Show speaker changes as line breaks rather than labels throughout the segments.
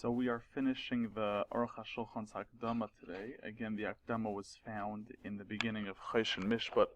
So we are finishing the Aruch Hashulchan's Hakdama today. Again, the Hakdama was found in the beginning of Choshen Mishpat,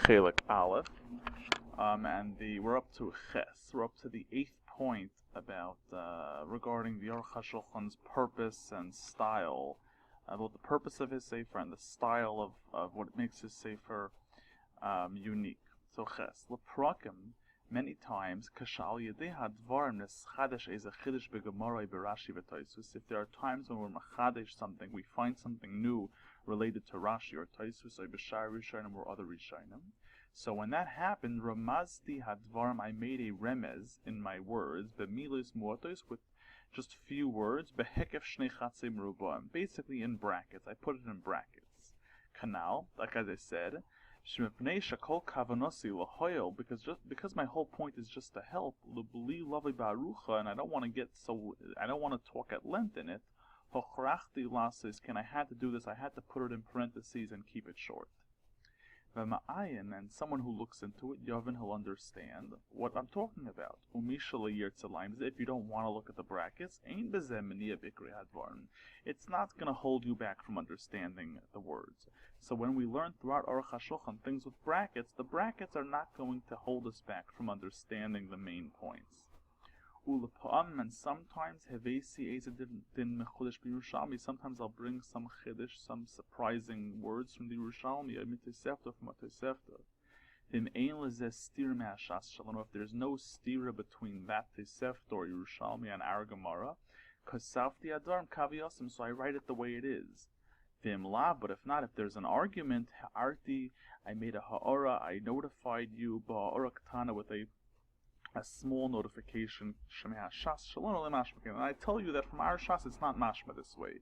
Chelik Aleph, and we're up to Ches. We're up to the 8th point about regarding the Aruch Hashulchan's purpose and style, about the purpose of his sefer and the style of what makes his sefer unique. So Ches Leprakim. Many times, if there are times when we're machadesh something, we find something new related to Rashi or Taisus or B'shar Rishonim or other Rishonim. So when that happened, Ramazti hadvarim, I made a remez in my words, b'milos muotos, with just few words, b'hekef shnei chatzei merubaim, basically in brackets. I put it in brackets. Canal, like as I said. Because my whole point is just to help, and I don't want to talk at length in it. And I had to do this. I had to put it in parentheses and keep it short. And someone who looks into it, Yavin, he'll understand what I'm talking about. If you don't want to look at the brackets, it's not going to hold you back from understanding the words. So when we learn throughout Aruch Hashulchan things with brackets, the brackets are not going to hold us back from understanding the main points. And sometimes sometimes I'll bring some chiddush, some surprising words from the Yerushalmi, from a Tosefta. If there's no stira between that Tosefta or Yerushalmi and our Gemara, so I write it the way it is. But if not, if there's an argument, I made a ha'ara, I notified you with a small notification, and I tell you that from our shas it's not mashma this way.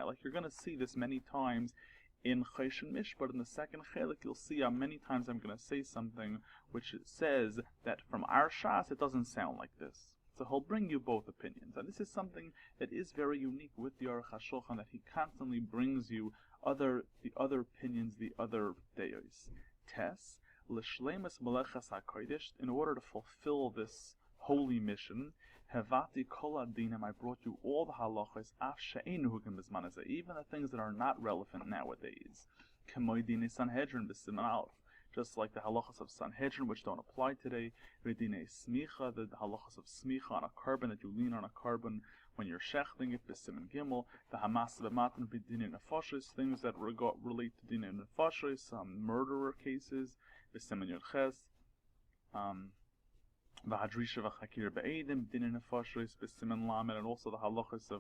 Like you're going to see this many times in Choshen Mishpat, in the second chelik, you'll see how many times I'm going to say something which says that from our shas it doesn't sound like this. So he'll bring you both opinions, and this is something that is very unique with the Aruch Hashulchan, that he constantly brings you the other opinions, the other deos. Tes l'shleimus melechas hakodesh, in order to fulfill this holy mission, Hevati kol adinim, I brought you all the halachos, af she'einu hugim b'zman hazeh, even the things that are not relevant nowadays. K'moi dinei Sanhedrin b'siman aleph, just like the halachos of Sanhedrin, which don't apply today. V'dinei smicha, the halachos of smicha on a carbon, that you lean on a carbon when you're shechting it, b'siman gimel. The hamas b'matan b'dinei nefashos, things that relate to dinei nefashos, murderer cases, b'siman yud ches. V'hadrisha v'chakir b'edim, dinei nefashos, b'siman lamed, and also the halachos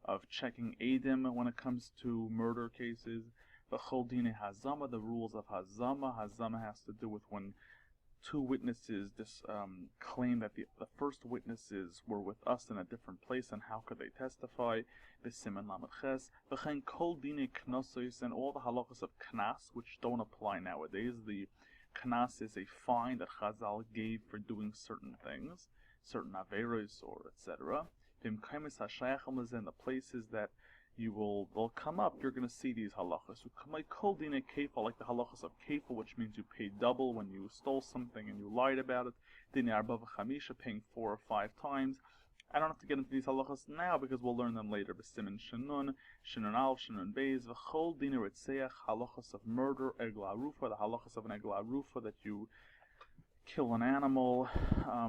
of checking edim when it comes to murder cases. V'chol dinei hazama, the rules of hazama. Hazama has to do with when two witnesses claim that the first witnesses were with us in a different place, and how could they testify? B'siman lamed ches. V'chen kol dinei knossos, and all the halachos of knas, which don't apply nowadays. The knas is a fine that Chazal gave for doing certain things, certain averos or etc. In the places that they'll come up, you're going to see these halachas. Like the halachas of kefa, which means you pay double when you stole something and you lied about it. Dinei arba v'chamisha, paying 4 or 5 times. I don't have to get into these halachas now because we'll learn them later. B'simin shenun, shenun alf, shenun beis, v'chol dinei ritzeach, halachas of murder, egla rufa, the halachas of an egla rufa, that you kill an animal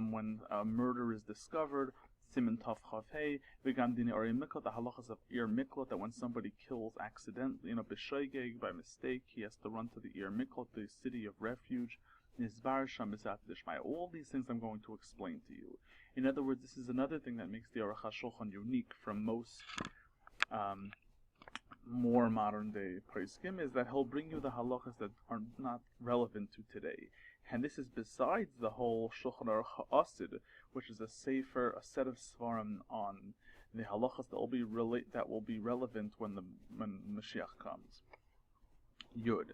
when a murder is discovered. Simin taf chav hey, v'gam dinei ori miklot, the halachas of ir miklot, that when somebody kills accidentally, b'shoigeg, by mistake, he has to run to the ir miklot, the city of refuge. Nizbar sham b'sat dishmai. All these things I'm going to explain to you. In other words, this is another thing that makes the Aruch Hashulchan unique from most more modern day poskim, is that he'll bring you the halachas that are not relevant to today. And this is besides the whole Shulchan Aruch Ha'asid, which is a set of svarim on the halachas that will be relevant when Mashiach comes. Yud.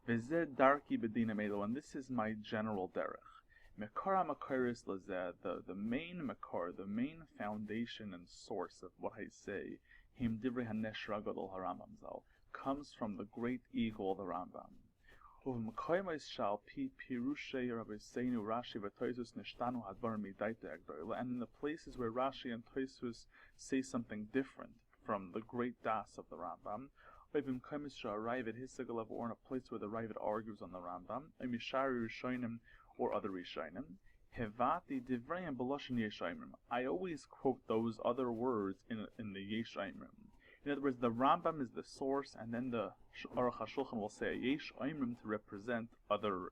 V'zeh darki b'dina meidel, and this is my general derech. Mekara makaris lazeh, the main makar, the main foundation and source of what I say, him divrei hanesh ragadol haRambam zal, comes from the great eagle, the Rambam. And in the places where Rashi and Tosfos say something different from the great das of the Rambam, or in a place where the Ravid argues on the Rambam, or other Rishonim, I always quote those other words in the Yesh Aimrim. In other words, the Rambam is the source, and then the Aruch Hashulchan will say Yesh Aimrim to represent other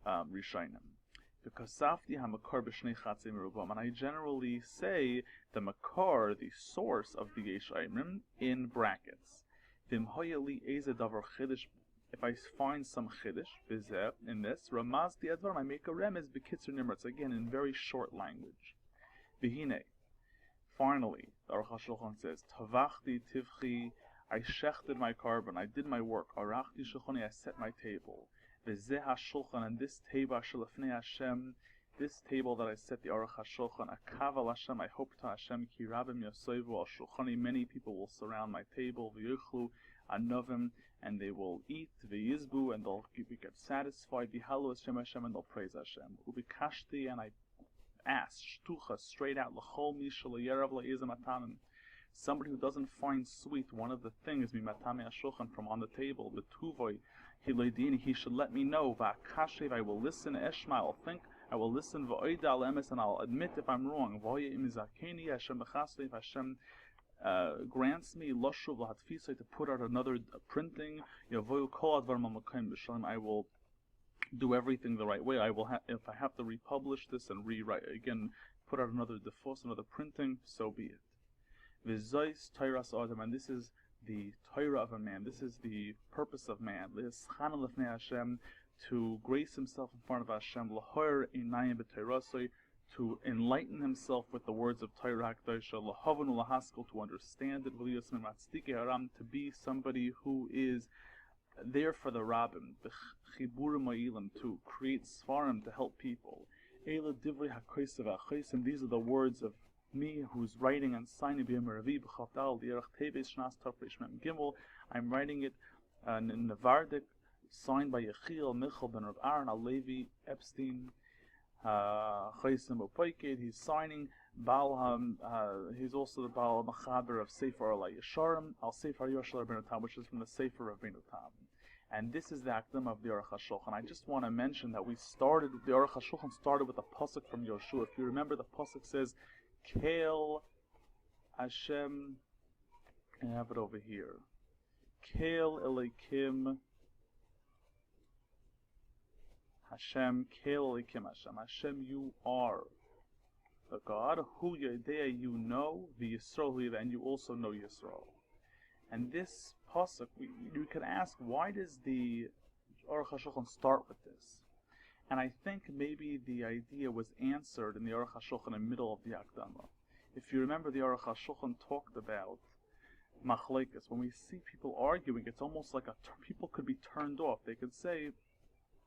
Rishonim. Because Safti HaMakar b'shnei chatzei merubam, and I generally say the Makar, the source of the Yesh Aimrim, in brackets. If I find some chiddush in this, Ramazti Advarim, I make a remez b'kitzur nimratz, again in very short language. V'hine, finally, the Aruch Hashulchan says, Tavachti tivchi, I shechted my carbon, I did my work. Arachti shulchani, I set my table. V'zeh hashulchan, and this table shalafnei Hashem, this table that I set, the Aruch Hashulchan, akaval Hashem, I hope to Hashem, ki rabim yasoivu al shulchani, many people will surround my table, v'yuchlu anovim, and they will eat, v'yizbu, and they'll get satisfied, v'halu Hashem Hashem, and they'll praise Hashem. Ubikashti, and I asked, shtucha, straight out, l'chol mishal yerav la'izam atanim, somebody who doesn't find sweet one of the things, mimatame hashulchan, from on the table, the tuvoi, he should let me know, v'akashev, I will listen, eshma, I'll think, I will listen, v'oida al emes, and I'll admit if I'm wrong, v'oye imizakeni, Hashem b'chasli, if Hashem grants me lashuv lahatfisa, to put out another printing, I will do everything the right way. I will if I have to republish this and rewrite again, put out another defos, another printing, so be it. V'zois tayras adam, and this is the Torah of a man. This is the purpose of man. L'eschana lefnei Hashem, to grace himself in front of Hashem. L'hoyer einayim b'teirasoi, to enlighten himself with the words of Torah HaKadosh, l'havon u'lahaskel, to understand it, v'liyos min matzdik haram, to be somebody who is there for the rabbim, b'chiburim ma'ilim, to create svarim, to help people. Eila divrei hakosev ha'chosim, these are the words of me who's writing and signing b'yom ravi b'chavdal di'erach teves shnas tafresh mem gimel. I'm writing it in the Vardik, signed by Yechiel Michal ben Rav Aaron Alevi Epstein. He's signing Baal. He's also the Baal Machaber of Sefer Al Yesharim, Al Sefer Yoshel Rabbeinu Tam, which is from the Sefer Rabbeinu Tam. And this is the Hakdama of the Aruch Hashulchan. I just want to mention that the Aruch Hashulchan started with a pasuk from Yoshua. If you remember, the pasuk says, Kael Hashem, I have it over here. Kael Elikim Hashem, Kael Elikim Hashem. Hashem, you are the God. Hu Yedea, you know, the Yisrael, and you also know Yisrael. And this pasuk, you could ask, why does the Aruch Hashulchan start with this? And I think maybe the idea was answered in the Aruch Hashulchan in the middle of the Hakdama. If you remember, the Aruch Hashulchan talked about machlekes. When we see people arguing, it's almost like people could be turned off. They could say,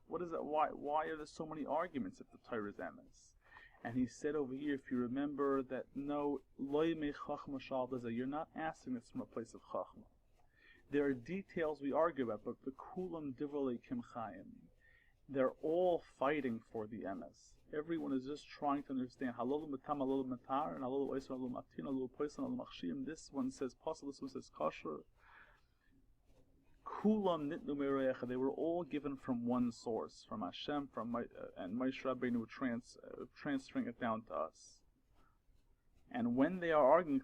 what is that? Why are there so many arguments if the Torah is emes? And he said over here, if you remember, that no, loy me chachma shal dazer, you're not asking this from a place of chachma. There are details we argue about, but the kulam divrei kim chayim, they're all fighting for the emes. Everyone is just trying to understand halol matam, halol matar, and halol oiser, halol matin, halol poisan, halol machshim. This one says possible, this one says kosher. Kulam nitnu merecha, they were all given from one source, from Hashem, and Moshe Rabbeinu transferring it down to us. And when they are arguing,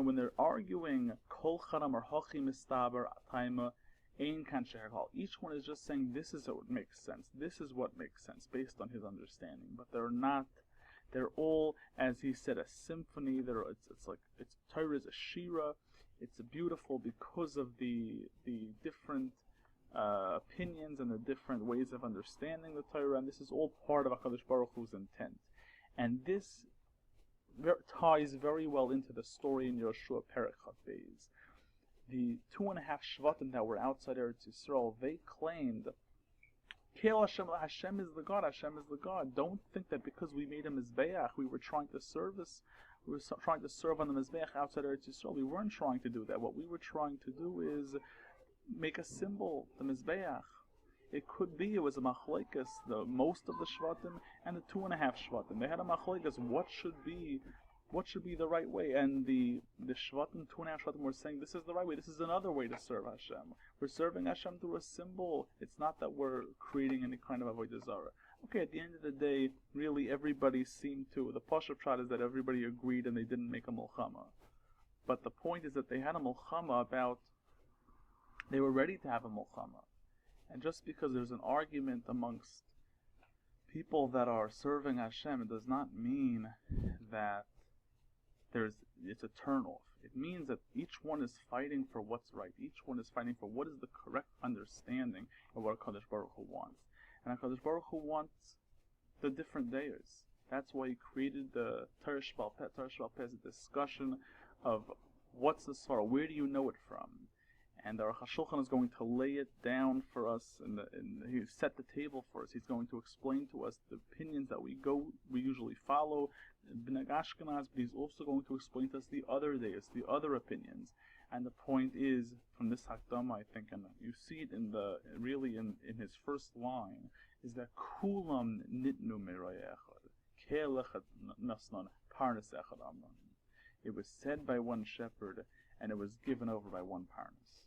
when they're arguing, kol chadam or hachi mistaber taima ein kan shehekal, each one is just saying this is what makes sense. This is what makes sense based on his understanding. But they're not. They're all, as he said, a symphony. It's Torah is a shira. It's beautiful because of the different opinions and the different ways of understanding the Torah, and this is all part of HaKadosh Baruch Hu's intent. And this ties very well into the story in Yoshua Perek Chaf Beis. The 2.5 Shvatim that were outside Eretz Yisrael, they claimed, Kael Hashem, Hashem is the God, Hashem is the God. Don't think that because we made a Mizbeach, we were trying to serve on the Mizbeach outside Eretz Yisrael. We weren't trying to do that. What we were trying to do is make a symbol, the Mizbeach. It could be it was a machlekes, the most of the shvatim and the 2.5 shvatim. They had a machlekes. What should be the right way? And the shvatim, 2.5 shvatim, were saying this is the right way. This is another way to serve Hashem. We're serving Hashem through a symbol. It's not that we're creating any kind of avodah zarah. Okay, at the end of the day, really everybody seemed to. The pashup shot is that everybody agreed and they didn't make a milchama. But the point is that they had a milchama about. They were ready to have a milchama. And just because there's an argument amongst people that are serving Hashem, it does not mean that it's a turn-off. It means that each one is fighting for what's right. Each one is fighting for what is the correct understanding of what HaKadosh Baruch Hu wants. And HaKadosh Baruch Hu wants the different dayers. That's why he created the Torah Sheba'al Peh. Torah Sheba'al Peh is a discussion of what's the Svarah, where do you know it from? And our Hashulchan is going to lay it down for us, and he set the table for us. He's going to explain to us the opinions that we usually follow, B'nai Ashkenaz, but he's also going to explain to us the other days, the other opinions. And the point is, from this Hakdama, I think, and you see it in his first line, is that Kulam nitnu meroy echad, ke'elechad nasnon parnas echad amnon. It was said by one shepherd, and it was given over by one parnas.